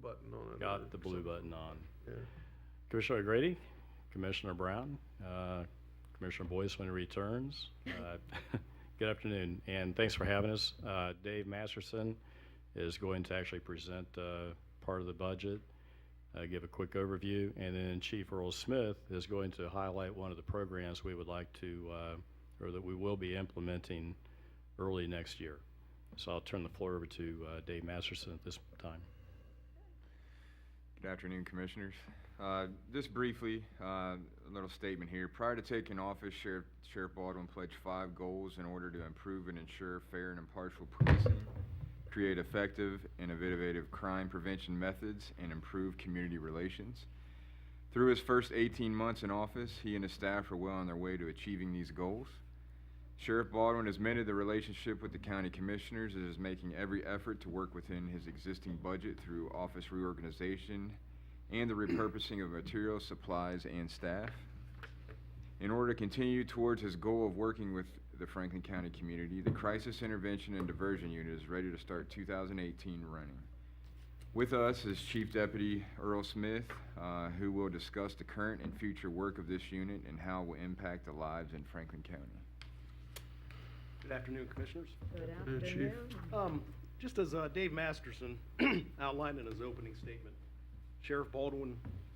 button on it. Got the blue button on. Yeah. Commissioner O'Grady, Commissioner Brown, Commissioner Boyce when he returns. Good afternoon, and thanks for having us. Dave Masterson is going to actually present part of the budget, give a quick overview, and then Chief Earl Smith is going to highlight one of the programs we would like to, or that we will be implementing early next year. So I'll turn the floor over to Dave Masterson at this time. Good afternoon, Commissioners. Just briefly, a little statement here. Prior to taking office, Sheriff Baldwin pledged 5 goals in order to improve and ensure fair and impartial policing, create effective and innovative crime prevention methods, and improve community relations. Through his first 18 months in office, he and his staff are well on their way to achieving these goals. Sheriff Baldwin has mended the relationship with the county commissioners and is making every effort to work within his existing budget through office reorganization and the repurposing of materials, supplies, and staff. In order to continue towards his goal of working with the Franklin County community, the Crisis Intervention and Diversion Unit is ready to start 2018 running. With us is Chief Deputy Earl Smith, who will discuss the current and future work of this unit and how it will impact the lives in Franklin County. Good afternoon, Commissioners. Good afternoon, Chief. afternoon. Just as Dave Masterson outlined in his opening statement, Sheriff Baldwin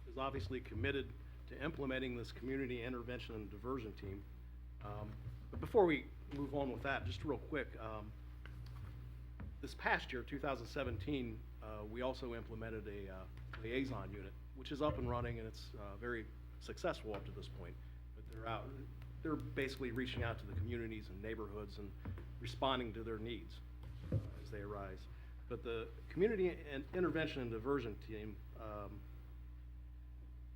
is obviously committed to implementing this community intervention and diversion team. But before we move on with that, just real quick, this past year, 2017, we also implemented a liaison unit, which is up and running, and it's very successful up to this point. But they're basically reaching out to the communities and neighborhoods and responding to their needs as they arise. But the community and intervention and diversion team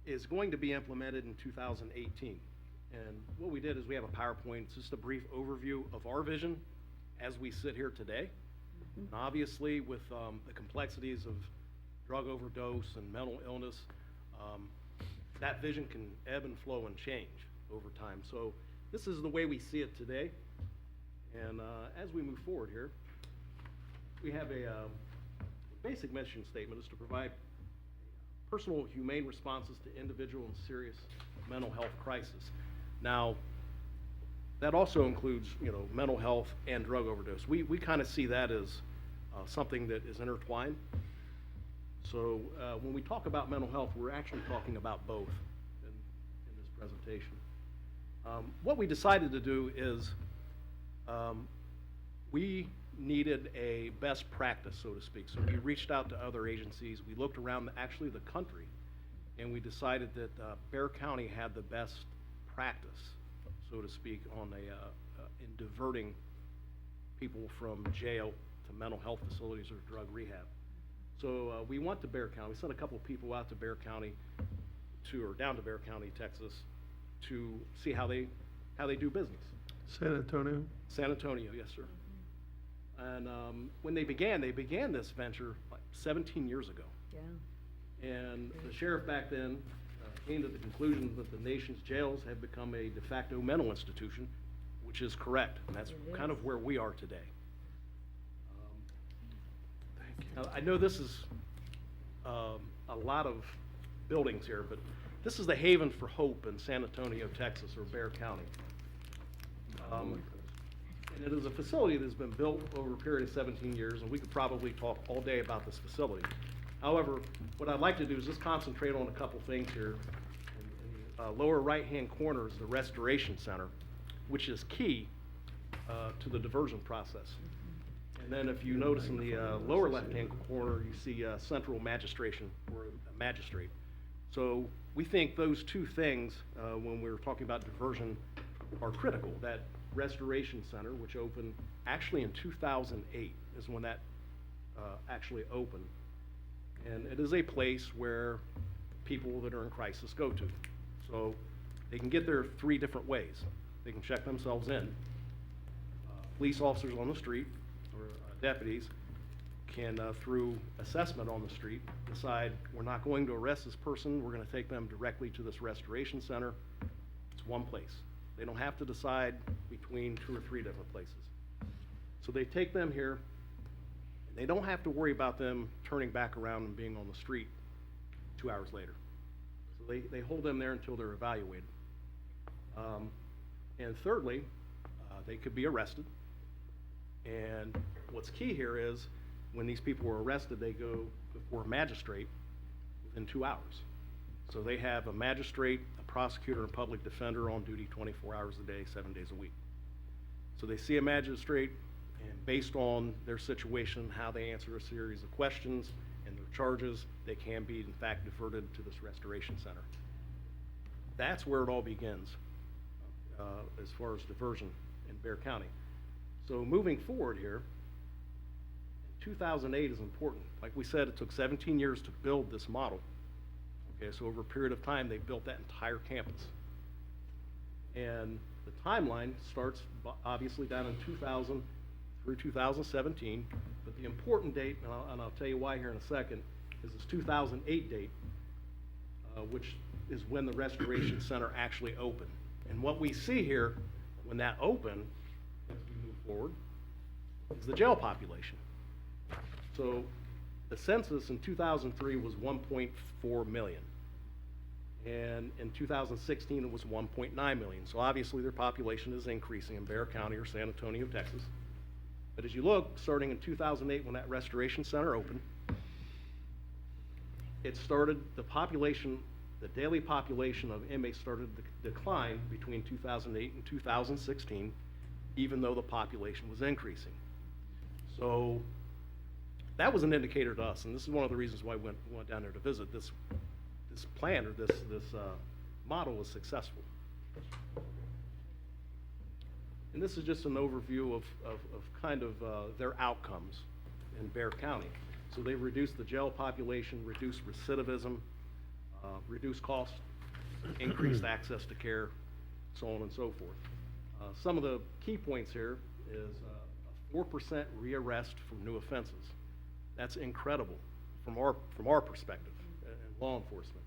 is going to be implemented in 2018. And what we did is we have a PowerPoint. It's just a brief overview of our vision as we sit here today. And obviously, with the complexities of drug overdose and mental illness, that vision can ebb and flow and change over time. So this is the way we see it today. And as we move forward here, we have a basic mission statement is to provide personal humane responses to individual and serious mental health crisis. Now, that also includes, mental health and drug overdose. We kind of see that as something that is intertwined. So when we talk about mental health, we're actually talking about both in this presentation. What we decided to do is we needed a best practice, so to speak. So we reached out to other agencies. We looked around actually the country, and we decided that Bexar County had the best practice, so to speak, on in diverting people from jail to mental health facilities or drug rehab. So we went to Bexar County. We sent a couple of people out to Bexar County down to Bexar County, Texas, to see how they do business. San Antonio? San Antonio, yes, sir. And when they began this venture like 17 years ago. Yeah. And the sheriff back then came to the conclusion that the nation's jails have become a de facto mental institution, which is correct. And that's kind of where we are today. Thank you. Now, I know this is a lot of buildings here, but this is the Haven for Hope in San Antonio, Texas, or Bexar County. And it is a facility that's been built over a period of 17 years, and we could probably talk all day about this facility. However, what I'd like to do is just concentrate on a couple things here. In the lower right-hand corner is the Restoration Center, which is key to the diversion process. And then if you notice in the lower left-hand corner, you see central magistration, or a magistrate. So we think those two things, when we're talking about diversion, are critical. That Restoration Center, which opened actually in 2008, is when that actually opened. And it is a place where people that are in crisis go to. So they can get there 3 different ways. They can check themselves in. Police officers on the street, or deputies, can, through assessment on the street, decide we're not going to arrest this person, we're going to take them directly to this Restoration Center. It's one place. They don't have to decide between 2 or 3 different places. So they take them here, They don't have to worry about them turning back around and being on the street 2 hours later. So they hold them there until they're evaluated. And thirdly, they could be arrested. And what's key here is, when these people were arrested, they go before a magistrate within 2 hours. So they have a magistrate, a prosecutor, and public defender on duty 24 hours a day, 7 days a week. So they see a magistrate, and based on their situation, how they answer a series of questions and their charges, they can be, in fact, diverted to this restoration center. That's where it all begins, as far as diversion in Bexar County. So moving forward here, 2008 is important. Like we said, it took 17 years to build this model. Okay, so over a period of time, they built that entire campus. And the timeline starts obviously down in 2000 through 2017, but the important date, and I'll tell you why here in a second, is this 2008 date, which is when the Restoration Center actually opened. And what we see here, when that opened, as we move forward, is the jail population. So the census in 2003 was 1.4 million. And in 2016, it was 1.9 million. So obviously their population is increasing in Bexar County or San Antonio, Texas. But as you look, starting in 2008, when that Restoration Center opened, it started, the population, the daily population of inmates started to decline between 2008 and 2016, even though the population was increasing. So that was an indicator to us, and this is one of the reasons why we went down there to visit. This plan, or this model, was successful. And this is just an overview of kind of their outcomes in Bexar County. So they reduced the jail population, reduced recidivism, reduced costs, increased access to care, so on and so forth. Some of the key points here is a 4% rearrest from new offenses. That's incredible from our perspective in law enforcement.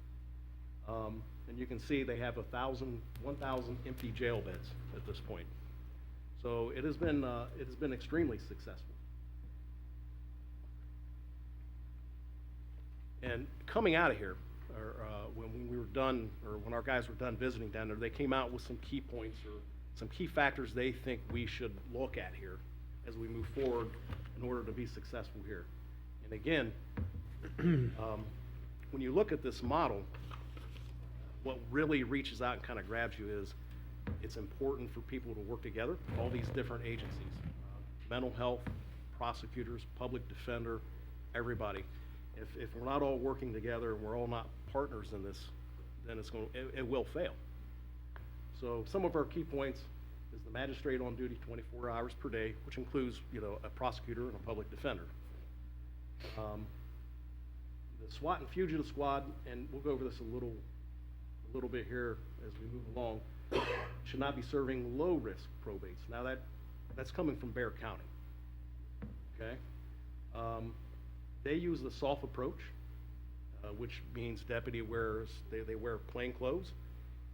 And you can see they have 1,000 empty jail beds at this point. So it has been extremely successful. And coming out of here, or when we were done, or when our guys were done visiting down there, they came out with some key points or some key factors they think we should look at here as we move forward in order to be successful here. And again, when you look at this model, what really reaches out and kind of grabs you is it's important for people to work together, all these different agencies, mental health, prosecutors, public defender, everybody. If we're not all working together and we're all not partners in this, then it will fail. So some of our key points is the magistrate on duty 24 hours per day, which includes, a prosecutor and a public defender. The SWAT and fugitive squad, and we'll go over this a little bit here as we move along, should not be serving low-risk probates. Now that's coming from Bexar County, okay? They use the SOF approach, which means deputy wearers, they wear plain clothes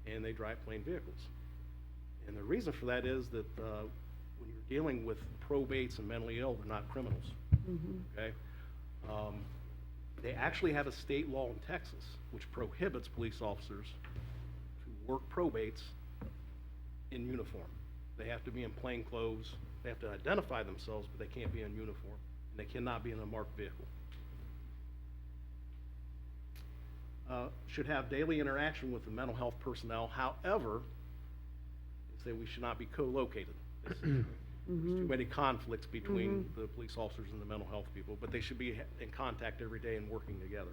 and they drive plain vehicles. And the reason for that is that when you're dealing with probates and mentally ill, they're not criminals, okay? They actually have a state law in Texas which prohibits police officers to work probates in uniform. They have to be in plain clothes. They have to identify themselves, but they can't be in uniform. And they cannot be in a marked vehicle. Should have daily interaction with the mental health personnel. However, they say we should not be co-located. There's too many conflicts between the police officers and the mental health people, but they should be in contact every day and working together.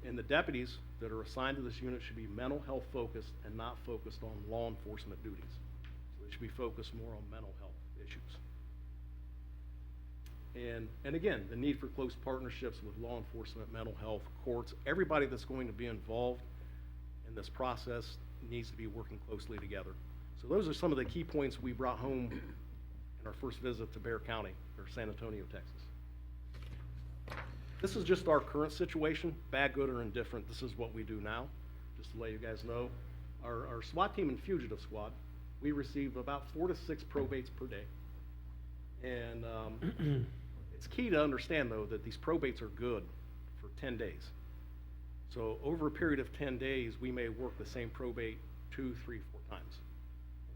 And the deputies that are assigned to this unit should be mental health focused and not focused on law enforcement duties. So they should be focused more on mental health issues. And again, the need for close partnerships with law enforcement, mental health, courts, everybody that's going to be involved in this process needs to be working closely together. So those are some of the key points we brought home in our first visit to Bexar County, or San Antonio, Texas. This is just our current situation, bad, good, or indifferent. This is what we do now, just to let you guys know. Our SWAT team and fugitive squad, we receive about 4 to 6 probates per day. And it's key to understand, though, that these probates are good for 10 days. So over a period of 10 days, we may work the same probate 2, 3, 4 times,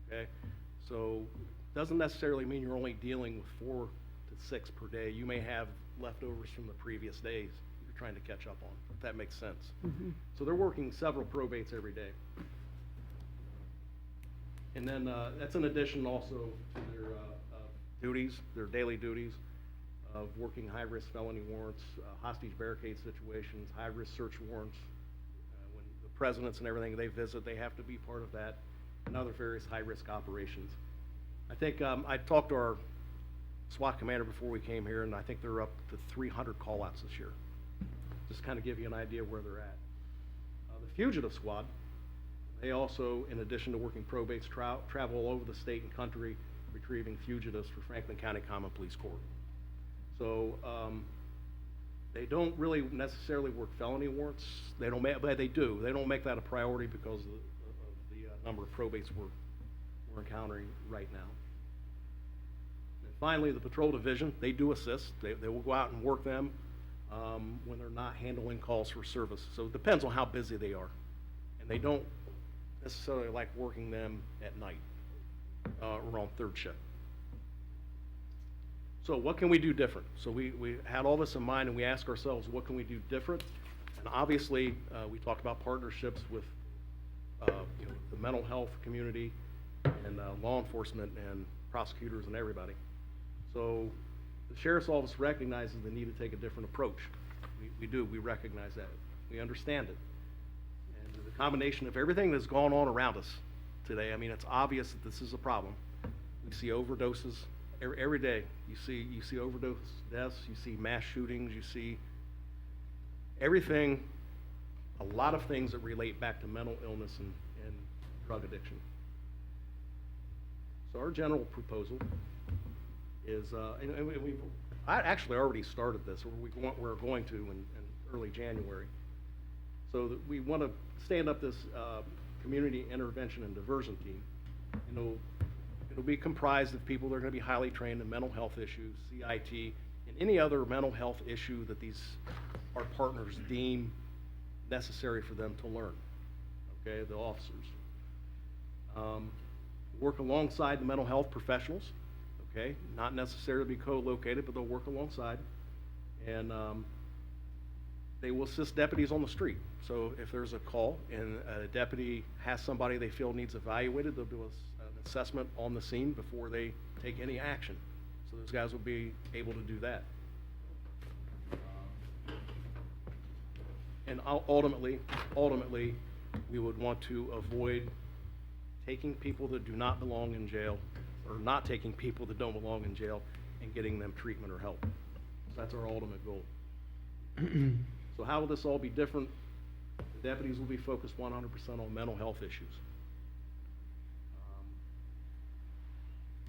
okay? So doesn't necessarily mean you're only dealing with 4 to 6 per day. You may have leftovers from the previous days you're trying to catch up on, if that makes sense. So they're working several probates every day. And then that's in addition also to their duties, their daily duties of working high-risk felony warrants, hostage barricade situations, high-risk search warrants. When the presidents and everything they visit, they have to be part of that, and other various high-risk operations. I think I talked to our SWAT commander before we came here, and I think they're up to 300 call-outs this year. Just kind of give you an idea where they're at. The fugitive squad, they also, in addition to working probates, travel all over the state and country retrieving fugitives for Franklin County Common Police Court. So they don't really necessarily work felony warrants. They don't make, but they do. They don't make that a priority because of the number of probates we're encountering right now. And finally, the patrol division, they do assist. They will go out and work them when they're not handling calls for service. So it depends on how busy they are. And they don't necessarily like working them at night or on third shift. So what can we do different? So we had all this in mind, and we asked ourselves, what can we do different? And obviously, we talked about partnerships with the mental health community and law enforcement and prosecutors and everybody. So the sheriff's office recognizes the need to take a different approach. We do. We recognize that. We understand it. And the combination of everything that's gone on around us today, I mean, it's obvious that this is a problem. We see overdoses every day. You see overdose deaths, you see mass shootings, you see everything, a lot of things that relate back to mental illness and drug addiction. So our general proposal is, I actually already started this, or we're going to in early January. So that we want to stand up this community intervention and diversion team. It'll be comprised of people that are going to be highly trained in mental health issues, CIT, and any other mental health issue that our partners deem necessary for them to learn, okay, the officers. Work alongside the mental health professionals, okay, not necessarily be co-located, but they'll work alongside. And they will assist deputies on the street. So if there's a call and a deputy has somebody they feel needs evaluated, they'll do an assessment on the scene before they take any action. So those guys will be able to do that. And ultimately, we would want to avoid taking people that do not belong in jail, or not taking people that don't belong in jail and getting them treatment or help. So that's our ultimate goal. So how will this all be different? The deputies will be focused 100% on mental health issues.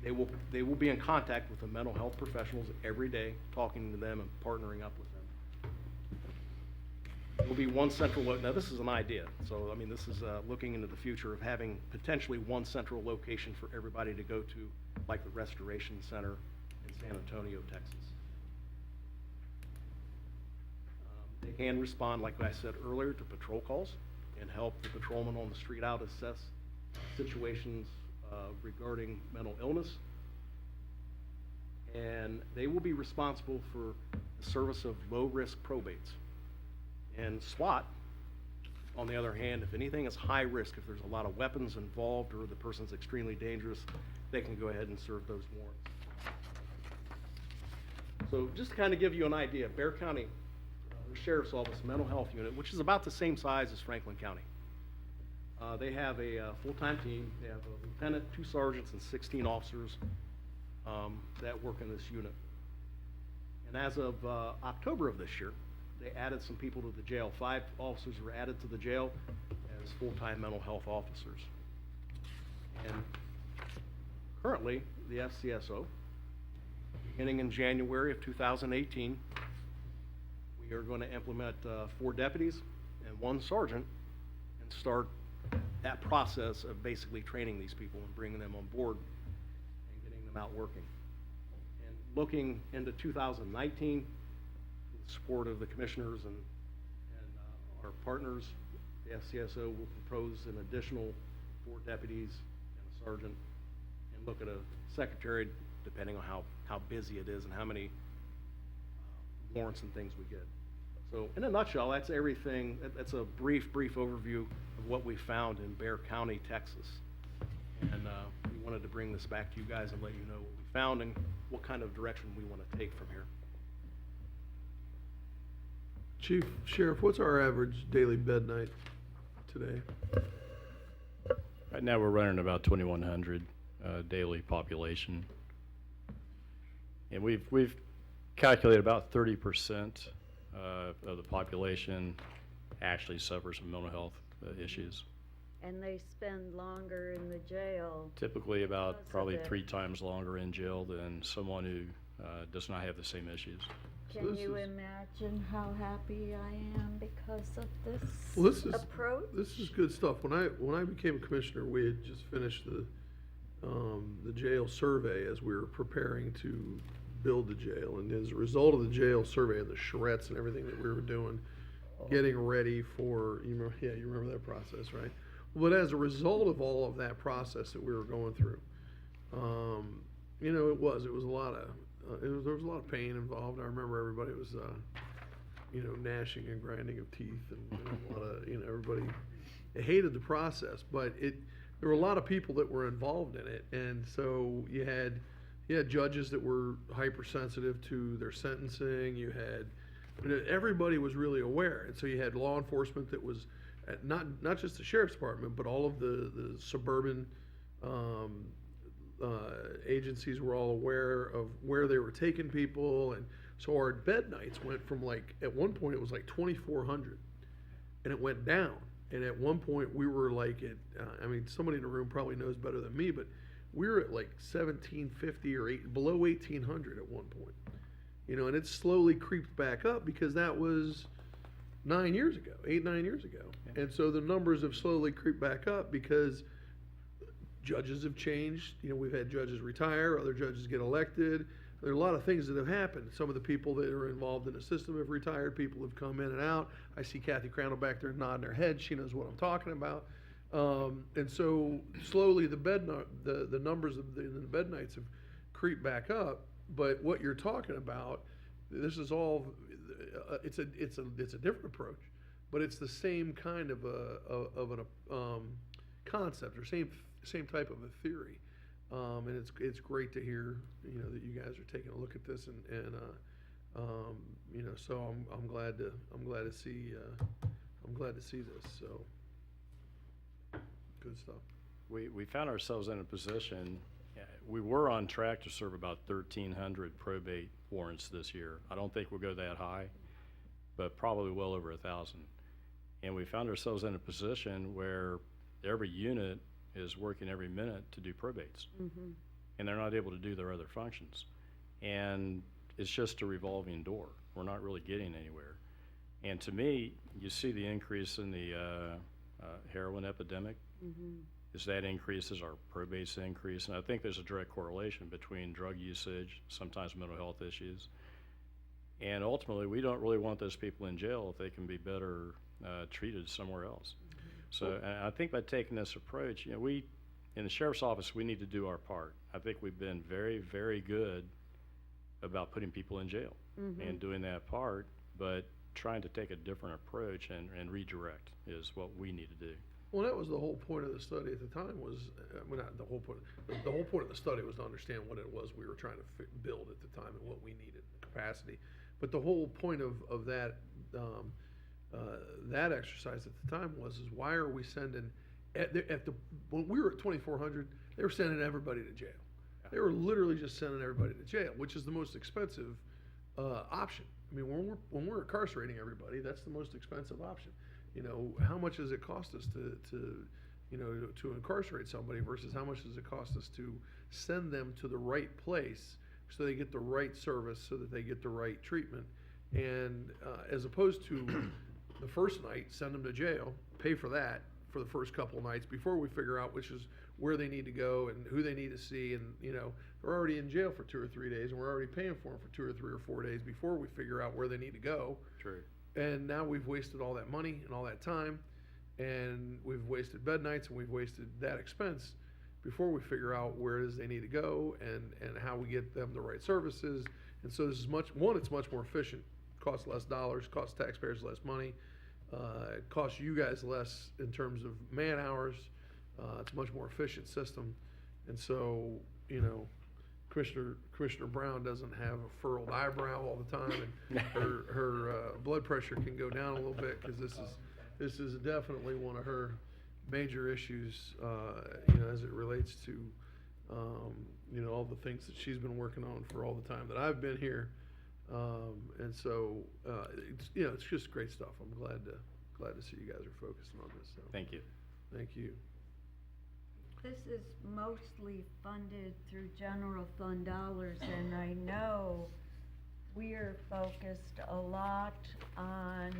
They will be in contact with the mental health professionals every day, talking to them and partnering up with them. There will be one central, now this is an idea, so I mean this is looking into the future of having potentially one central location for everybody to go to, like the Restoration Center in San Antonio, Texas. They can respond, like I said earlier, to patrol calls and help the patrolman on the street out assess situations regarding mental illness. And they will be responsible for the service of low-risk probates. And SWAT, on the other hand, if anything is high risk, if there's a lot of weapons involved or the person's extremely dangerous, they can go ahead and serve those warrants. So just to kind of give you an idea, Bexar County Sheriff's Office Mental Health Unit, which is about the same size as Franklin County. They have a full-time team. They have a lieutenant, 2 sergeants, and 16 officers that work in this unit. And as of October of this year, they added some people to the jail. 5 officers were added to the jail as full-time mental health officers. And currently, the FCSO, beginning in January of 2018, we are going to implement 4 deputies and 1 sergeant and start that process of basically training these people and bringing them on board and getting them out working. looking into 2019, with the support of the commissioners and our partners, the FCSO will propose an additional 4 deputies and a sergeant, and look at a secretary, depending on how busy it is and how many warrants and things we get. So in a nutshell, that's everything. That's a brief overview of what we found in Bexar County, Texas. And we wanted to bring this back to you guys and let you know what we found and what kind of direction we want to take from here. Chief Sheriff, what's our average daily bed night today? Right now, we're running about 2,100 daily population. And we've calculated about 30% of the population actually suffers from mental health issues. And they spend longer in the jail. Typically about Because of probably it. 3 times longer in jail than someone who does not have the same issues. Can this you is- imagine how happy I am because of this Well, this is approach? This is good stuff. When I became a commissioner, we had just finished the jail survey as we were preparing to build the jail, and as a result of the jail survey and the charrettes and everything that we were doing, getting ready for, you remember that process, right? But as a result of all of that process that we were going through, it was a lot of there was a lot of pain involved. I remember everybody was gnashing and grinding of teeth, and a lot of everybody hated the process, but there were a lot of people that were involved in it, and so you had judges that were hypersensitive to their sentencing. You had everybody was really aware, and so you had law enforcement that was not just the sheriff's department, but all of the suburban agencies were all aware of where they were taking people, and so our bed nights went from at one point it was 2,400, and it went down, and at one point we were somebody in the room probably knows better than me, but we were at 1,750 or below 1,800 at one point, and it slowly creeped back up because that was 9 years ago, 8-9 years ago. Yeah. And so the numbers have slowly creeped back up because judges have changed. We've had judges retire, other judges get elected. There are a lot of things that have happened. Some of the people that are involved in the system have retired. People have come in and out. I see Kathy Crandall back there nodding her head. She knows what I'm talking about. And so slowly the numbers of the bed nights have creeped back up. But what you're talking about, this is all, it's a different approach, but it's the same kind of a concept, or same type of a theory. And it's great to hear, that you guys are taking a look at this, and so I'm glad to see this. So good stuff. We found ourselves in a position, we were on track to serve about 1,300 probate warrants this year. I don't think we'll go that high, but probably well over 1,000. And we found ourselves in a position where every unit is working every minute to do probates. Mm-hmm. And they're not able to do their other functions. And it's just a revolving door. We're not really getting anywhere. And to me, you see the increase in the heroin epidemic. Mm-hmm. As that increases, our probates increase. And I think there's a direct correlation between drug usage, sometimes mental health issues. And ultimately, we don't really want those people in jail if they can be better treated somewhere else. So and I think by taking this approach, we, in the sheriff's office, we need to do our part. I think we've been very, very good about putting people in jail and doing that part, but trying to take a different approach and redirect is what we need to do. Well, that was the whole point of the study at the time was, not the whole point. The whole point of the study was to understand what it was we were trying to build at the time and what we needed, capacity. But the whole point of that that exercise at the time was why are we sending when we were at 2,400, they were sending everybody to jail. They were literally just sending everybody to jail, which is the most expensive option. I mean, when we're incarcerating everybody, that's the most expensive option. How much does it cost us to incarcerate somebody versus how much does it cost us to send them to the right place so they get the right service, so that they get the right treatment, and as opposed to the first night, send them to jail, pay for that for the first couple of nights before we figure out where they need to go and who they need to see. And, you know, they're already in jail for 2 or 3 days and we're already paying for them for 2 or 3 or 4 days before we figure out where they need to go. True. And now we've wasted all that money and all that time, and we've wasted bed nights and we've wasted that expense before we figure out where it is they need to go and how we get them the right services. And so this is it's much more efficient, costs less dollars, costs taxpayers less money, it costs you guys less in terms of man hours. It's a much more efficient system. And so, you know, Commissioner Brown doesn't have a furrowed eyebrow all the time, and her blood pressure can go down a little bit, because this is definitely one of her major issues, you know, as it relates to, you know, all the things that she's been working on for all the time that I've been here. And so, you know, it's just great stuff. I'm glad to see you guys are focusing on this. So, Thank you. thank you. This is mostly funded through general fund dollars, and I know we are focused a lot on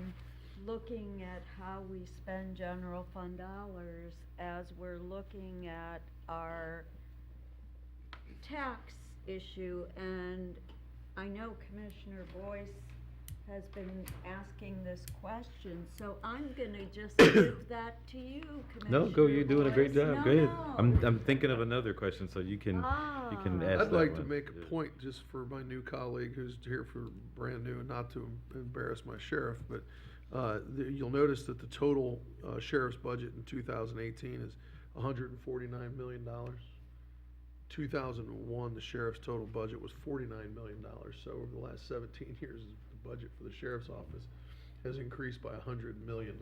looking at how we spend general fund dollars as we're looking at our tax issue. And I know Commissioner Boyce has been asking this question, so I'm gonna just give that to you, Commissioner No, go, you're doing a great Boyce. job. No, Go ahead. no. I'm thinking of another question, so you can ask I'd that like to one. make a point just for my new colleague who's here for brand new, and not to embarrass my sheriff, but you'll notice that the total sheriff's budget in 2018 is $149 million. 2001, the sheriff's total budget was $49 million. So over the last 17 years, the budget for the sheriff's office has increased by $100 million.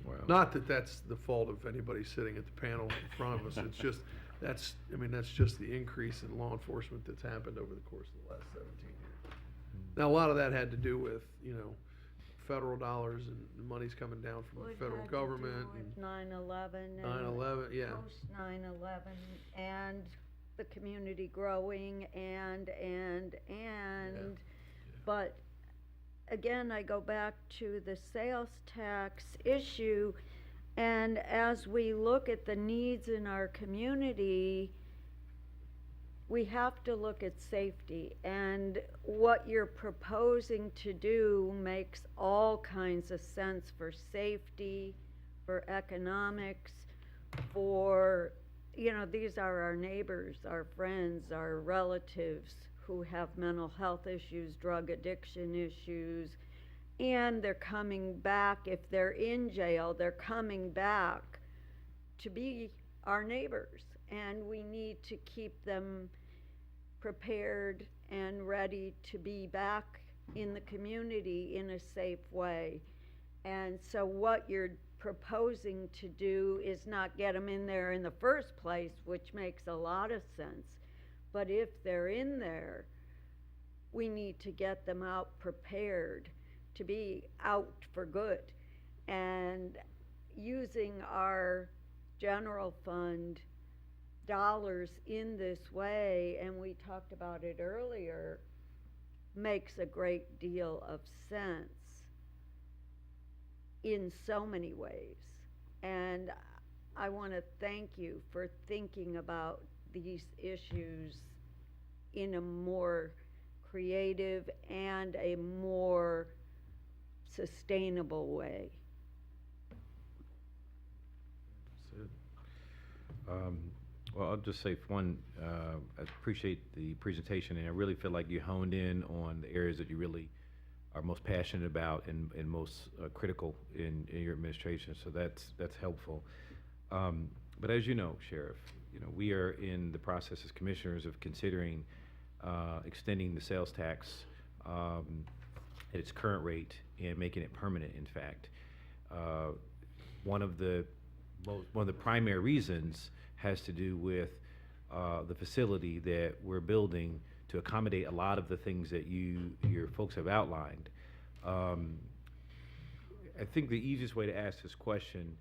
Wow. Not that that's the fault of anybody sitting at the panel in front of us. It's just, that's just the increase in law enforcement that's happened over the course of the last 17 years. Now, a lot of that had to do with, you know, federal dollars and the money's coming down from the Would federal have to do government. with and 9/11 and 9/11, yeah. post 9/11 and the community growing and, but again, I go back to the sales tax issue, and as we look at the needs in our community, we have to look at safety, and what you're proposing to do makes all kinds of sense for safety, for economics, for, you know, these are our neighbors, our friends, our relatives who have mental health issues, drug addiction issues, and they're coming back. If they're in jail, they're coming back to be our neighbors, and we need to keep them prepared and ready to be back in the community in a safe way. And so what you're proposing to do is not get them in there in the first place, which makes a lot of sense. But if they're in there, we need to get them out prepared to be out for good. And using our general fund dollars in this way, and we talked about it earlier, makes a great deal of sense in so many ways. And I want to thank you for thinking about these issues in a more creative and a more sustainable way. That's it. Well, I'll just say, for one, I appreciate the presentation, and I really feel like you honed in on the areas that you really are most passionate about and most critical in your administration, so that's helpful. But as you know, Sheriff, you know, we are in the process as commissioners of considering extending the sales tax at its current rate and making it permanent, in fact. One of the primary reasons has to do with the facility that we're building to accommodate a lot of the things that your folks have outlined. I think the easiest way to ask this question,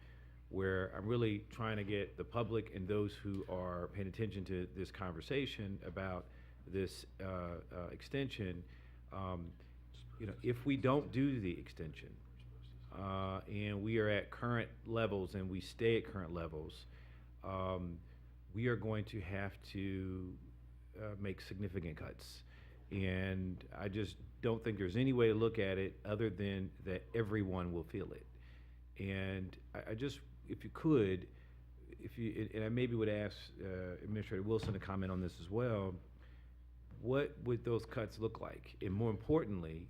where I'm really trying to get the public and those who are paying attention to this conversation about this extension, you know, if we don't do the extension, and we are at current levels and we stay at current levels, we are going to have to make significant cuts. And I just don't think there's any way to look at it other than that everyone will feel it. And I just, if you could, and I maybe would ask Administrator Wilson to comment on this as well, what would those cuts look like? And more importantly,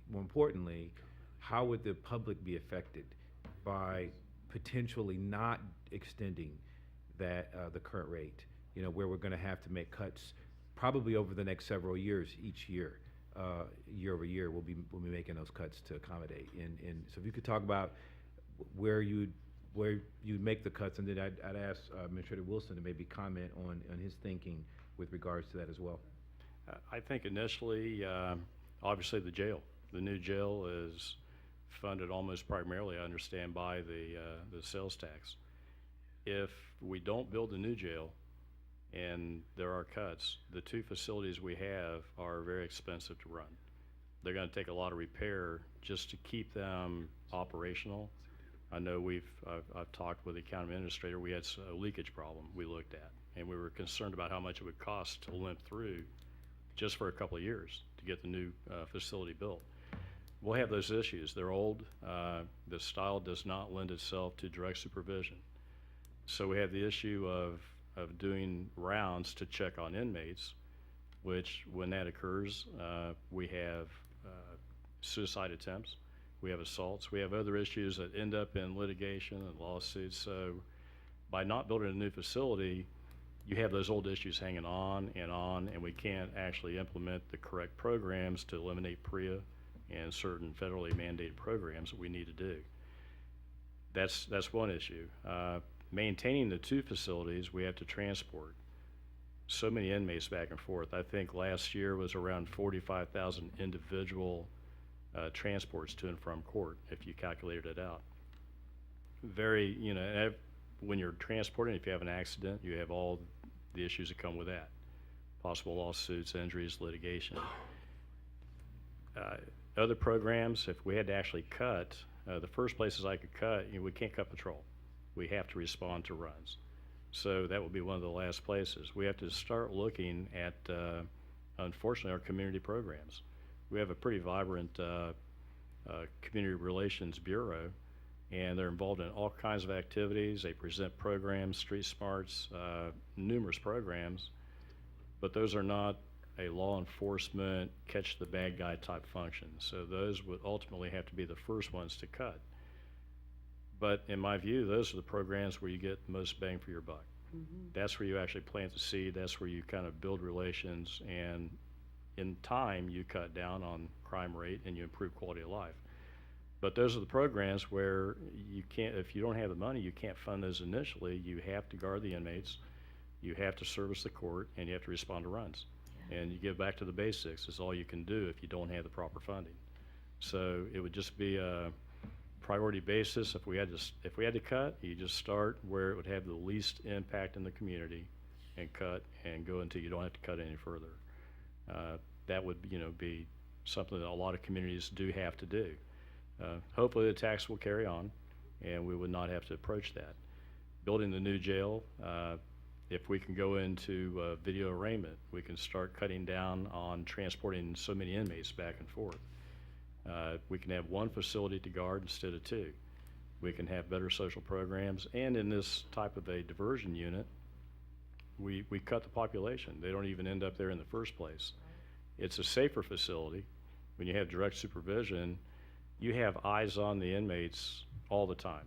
how would the public be affected by potentially not extending that, the current rate? You know, where we're gonna have to make cuts probably over the next several years, each year, year over year, we'll be making those cuts to accommodate. And so if you could talk about where you'd make the cuts, and then I'd ask Administrator Wilson to maybe comment on his thinking with regards to that as well. I think initially, obviously the jail. The new jail is funded almost primarily, I understand, by the sales tax. If we don't build a new jail and there are cuts, the two facilities we have are very expensive to run. They're gonna take a lot of repair just to keep them operational. I know I've talked with the county administrator, we had a leakage problem we looked at, and we were concerned about how much it would cost to limp through just for a couple of years to get the new facility built. We'll have those issues. They're old. The style does not lend itself to direct supervision. So we have the issue of doing rounds to check on inmates, which when that occurs, we have suicide attempts, we have assaults, we have other issues that end up in litigation and lawsuits. So by not building a new facility, you have those old issues hanging on, and we can't actually implement the correct programs to eliminate PREA and certain federally mandated programs that we need to do. That's one issue. Maintaining the two facilities, we have to transport so many inmates back and forth. I think last year was around 45,000 individual transports to and from court, if you calculated it out. Very, when you're transporting, if you have an accident, you have all the issues that come with that. Possible lawsuits, injuries, litigation. Other programs, if we had to actually cut, the first places I could cut, we can't cut patrol. We have to respond to runs. So that would be one of the last places. We have to start looking at, unfortunately, our community programs. We have a pretty vibrant community relations bureau, and they're involved in all kinds of activities. They present programs, Street Smarts, numerous programs, but those are not a law enforcement, catch the bad guy type function. So those would ultimately have to be the first ones to cut. But in my view, those are the programs where you get the most bang for your buck. Mm-hmm. That's where you actually plant the seed, that's where you kind of build relations, and in time, you cut down on crime rate and you improve quality of life. But those are the programs where you can't, if you don't have the money, you can't fund those initially. You have to guard the inmates, you have to service the court, and you have to respond to runs. Yeah. And you get back to the basics, is all you can do if you don't have the proper funding. So it would just be a priority basis. If we had to cut, you just start where it would have the least impact in the community and cut and go until you don't have to cut any further. That would, be something that a lot of communities do have to do. Hopefully the tax will carry on and we would not have to approach that. Building the new jail, if we can go into video arraignment, we can start cutting down on transporting so many inmates back and forth. We can have one facility to guard instead of two. We can have better social programs, and in this type of a diversion unit, we cut the population. They don't even end up there in the first place. It's a safer facility. When you have direct supervision, you have eyes on the inmates all the time.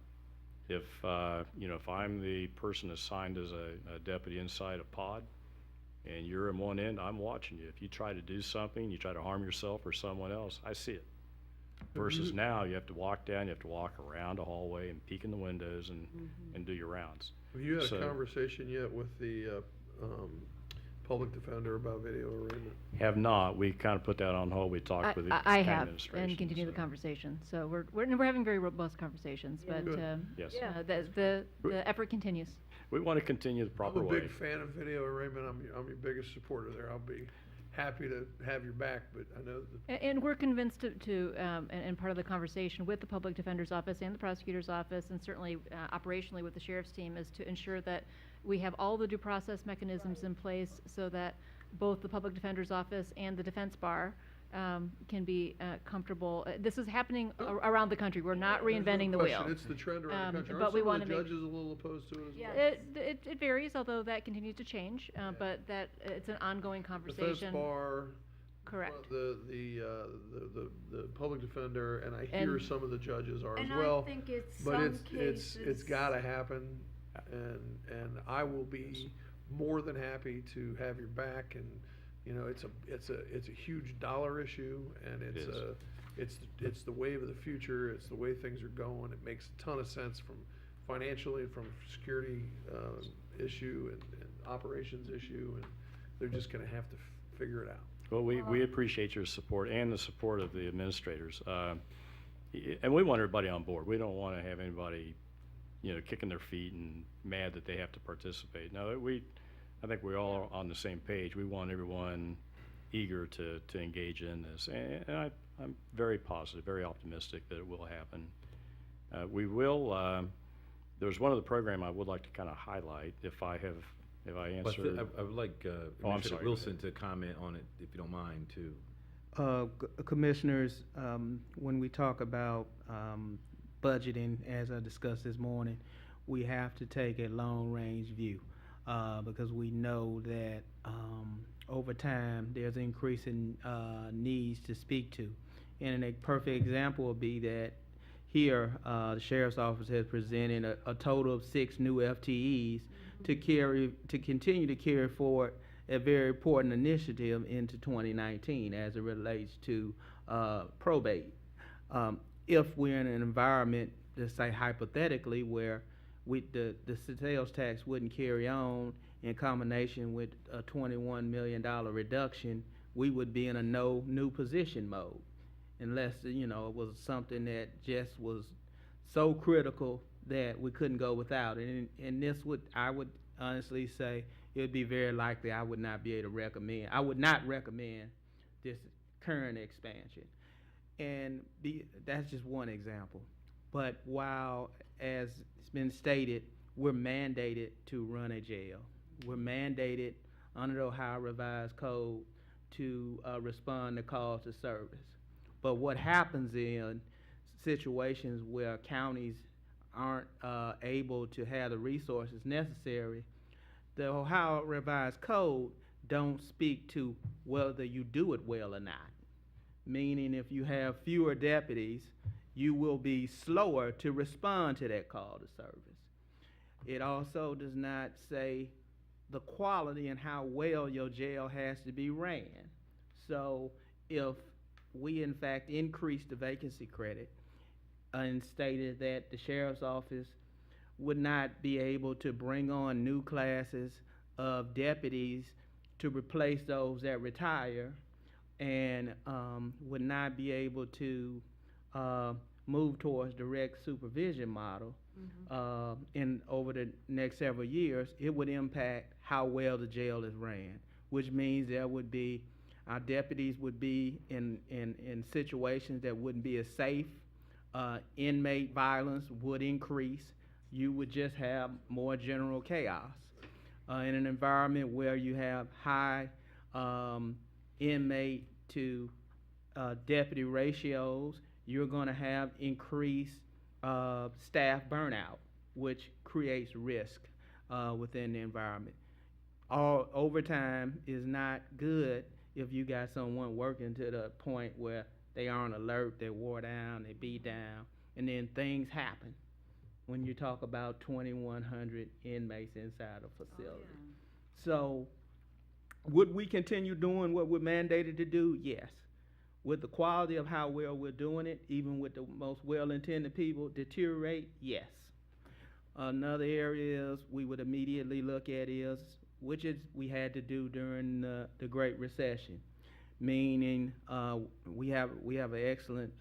If I'm the person assigned as a deputy inside a pod, and you're in one end, I'm watching you. If you try to do something, you try to harm yourself or someone else, I see it. Versus now, you have to walk down, you have to walk around a hallway and peek in the windows and do your rounds. Have you had a conversation yet with the public defender about video arraignment? Have not. We kind of put that on hold. We talked with the I county have, administration. and continue the conversation. So we're having very robust conversations, but Yes. the effort continues. We want to continue the proper I'm a way. big fan of video arraignment. I'm your biggest supporter there. I'll be. happy to have your back, but I know that And we're convinced and part of the conversation with the Public Defender's Office and the Prosecutor's Office, and certainly operationally with the Sheriff's team, is to ensure that we have all the due process mechanisms in place so that both the Public Defender's Office and the Defense Bar can be comfortable. This is happening around the country. We're not there's no reinventing the question, wheel. It's the trend around the country. but Aren't we some wanna of the make- judges a little opposed to it as well? Yes. It varies, although that continues to change, but that, it's an ongoing Defense conversation. bar, Correct. the public defender, and I hear And- some of the judges are as And well. I think it's But some it's cases. gotta happen, and I will be more than happy to have your back, and, you know, it's a huge dollar issue, and it's the wave of the future, it's the way things are going, it makes a ton of sense from financially, from security, issue and operations issue, and they're just gonna have to figure it out. Well, we appreciate your support and the support of the administrators. And we want everybody on board. We don't want to have anybody, you know, kicking their feet and mad that they have to participate. No, I think we're all on the same page. We want everyone eager to engage in this. And I'm very positive, very optimistic that it will happen. We will, there's one other program I would like to kind of highlight if I answered. I would like Oh, I'm Commissioner sorry, go Wilson to comment on it, if you don't mind, too. Commissioners, when we talk about budgeting, as I discussed this morning, we have to take a long-range view because we know that over time there's increasing needs to speak to. And a perfect example would be that here the Sheriff's Office has presented a total of 6 new FTEs to continue to carry forward a very important initiative into 2019 as it relates to probate. If we're in an environment, let's say hypothetically, where the sales tax wouldn't carry on in combination with a $21 million reduction, we would be in a no new position mode, unless, you know, it was something that just was so critical that we couldn't go without it. And this I would honestly say, it would be very likely I would not be able to recommend. I would not recommend this current expansion. And that's just one example. But while, as it's been stated, we're mandated to run a jail. We're mandated under the Ohio Revised Code to respond to calls to service. But what happens in situations where counties aren't able to have the resources necessary, the Ohio Revised Code don't speak to whether you do it well or not. Meaning if you have fewer deputies, you will be slower to respond to that call to service. It also does not say the quality and how well your jail has to be ran. So if we in fact increased the vacancy credit and stated that the Sheriff's Office would not be able to bring on new classes of deputies to replace those that retire, and would not be able to move towards direct supervision model in over the next several years, it would impact how well the jail is ran, which means there would be, our deputies would be in situations that wouldn't be as safe. Inmate violence would increase. You would just have more general chaos. In an environment where you have high inmate to deputy ratios, you're going to have increased staff burnout, which creates risk within the environment. Overtime is not good if you got someone working to the point where they aren't alert, they're wore down, they beat down, and then things happen when you talk about 2,100 inmates inside a facility. So, would we continue doing what we're mandated to do? Yes. Would the quality of how well we're doing it, even with the most well-intended people, deteriorate? Yes. Another area is we would immediately look at is, which is we had to do during the Great Recession, meaning we have an excellent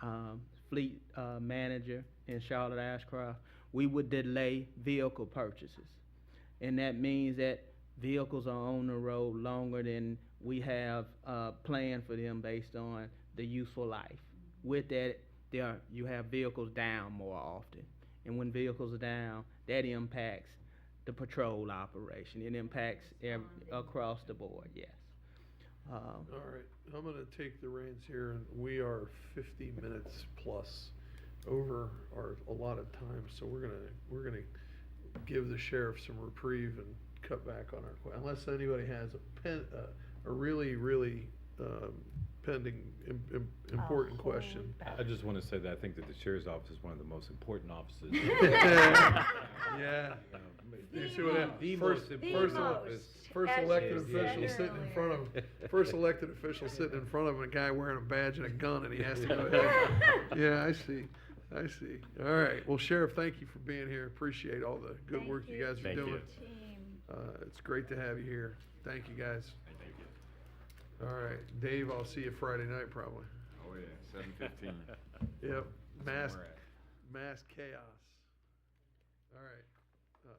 fleet manager in Charlotte Ashcroft. We would delay vehicle purchases, and that means that vehicles are on the road longer than we have a plan for them based on the useful life. With that, you have vehicles down more often. And when vehicles are down, that impacts the patrol operation. It impacts across the board, yes. All right, I'm gonna take the reins here, and we are 50 minutes plus over our allotted time, so we're gonna give the sheriff some reprieve and cut back on our, unless anybody has a really, pending, important question. I just want to say that I think that the sheriff's office is one of the most important offices. Yeah. The You see what happened? The First- most The first important most, office. First as elected you said official sitting in front of earlier. him, first elected official sitting in front of him, a guy wearing a badge and a gun, and he has to go ahead. Yeah, I see. All right, well, Sheriff, thank you for being here. Appreciate all the good Thank work you guys are Thank you. doing. Team. It's great to have you here. Thank you, guys. All right, Dave, I'll see you Friday night probably. Oh, yeah, 7:15. Yep, mass where we're at. chaos. All right,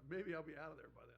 maybe I'll be out of there by then.